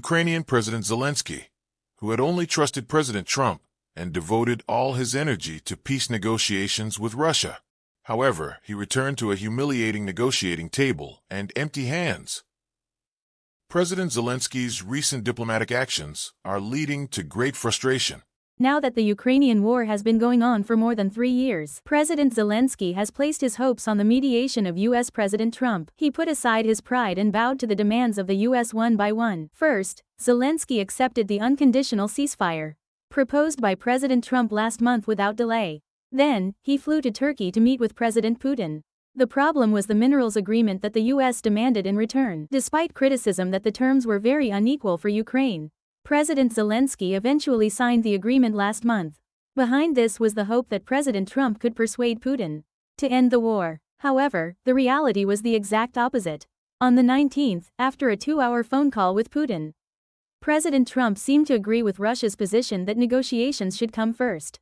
Ukrainian President Zelensky, who had only trusted President Trump and devoted all his energy to peace negotiations with Russia. However, he returned to a humiliating negotiating table and empty hands. President Zelensky's recent diplomatic actions are leading to great frustration. Now that the Ukrainian war has been going on for more than 3 years, President Zelensky has placed his hopes on the mediation of U.S. President Trump. He put aside his pride and bowed to the demands of the U.S. one by one. First, Zelensky accepted the unconditional ceasefire proposed by President Trump last month without delay. Then, he flew to Turkey to meet with President Putin. The problem was the minerals agreement that the U.S. demanded in return. Despite criticism that the terms were very unequal for Ukraine, President Zelensky eventually signed the agreement last month. Behind this was the hope that President Trump could persuade Putin to end the war. However, the reality was the exact opposite. On the 19th, after a 2-hour phone call with Putin, President Trump seemed to agree with Russia's position that negotiations should come first,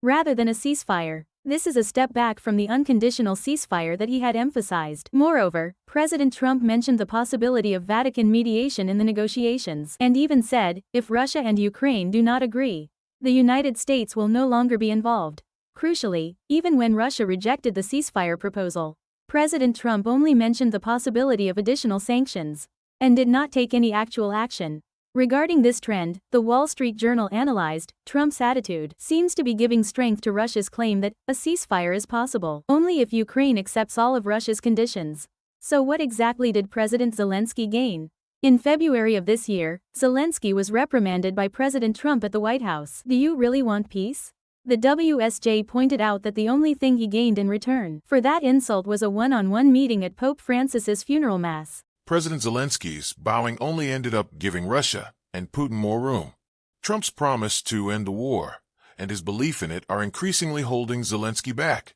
rather than a ceasefire. This is a step back from the unconditional ceasefire that he had emphasized. Moreover, President Trump mentioned the possibility of Vatican mediation in the negotiations, and even said, if Russia and Ukraine do not agree, the United States will no longer be involved. Crucially, even when Russia rejected the ceasefire proposal, President Trump only mentioned the possibility of additional sanctions, and did not take any actual action. Regarding this trend, the Wall Street Journal analyzed, Trump's attitude seems to be giving strength to Russia's claim that a ceasefire is possible only if Ukraine accepts all of Russia's conditions. So what exactly did President Zelensky gain? In February of this year, Zelensky was reprimanded by President Trump at the White House. Do you really want peace? The WSJ pointed out that the only thing he gained in return for that insult was a one-on-one meeting at Pope Francis's funeral mass. President Zelensky's bowing only ended up giving Russia and Putin more room. Trump's promise to end the war and his belief in it are increasingly holding Zelensky back.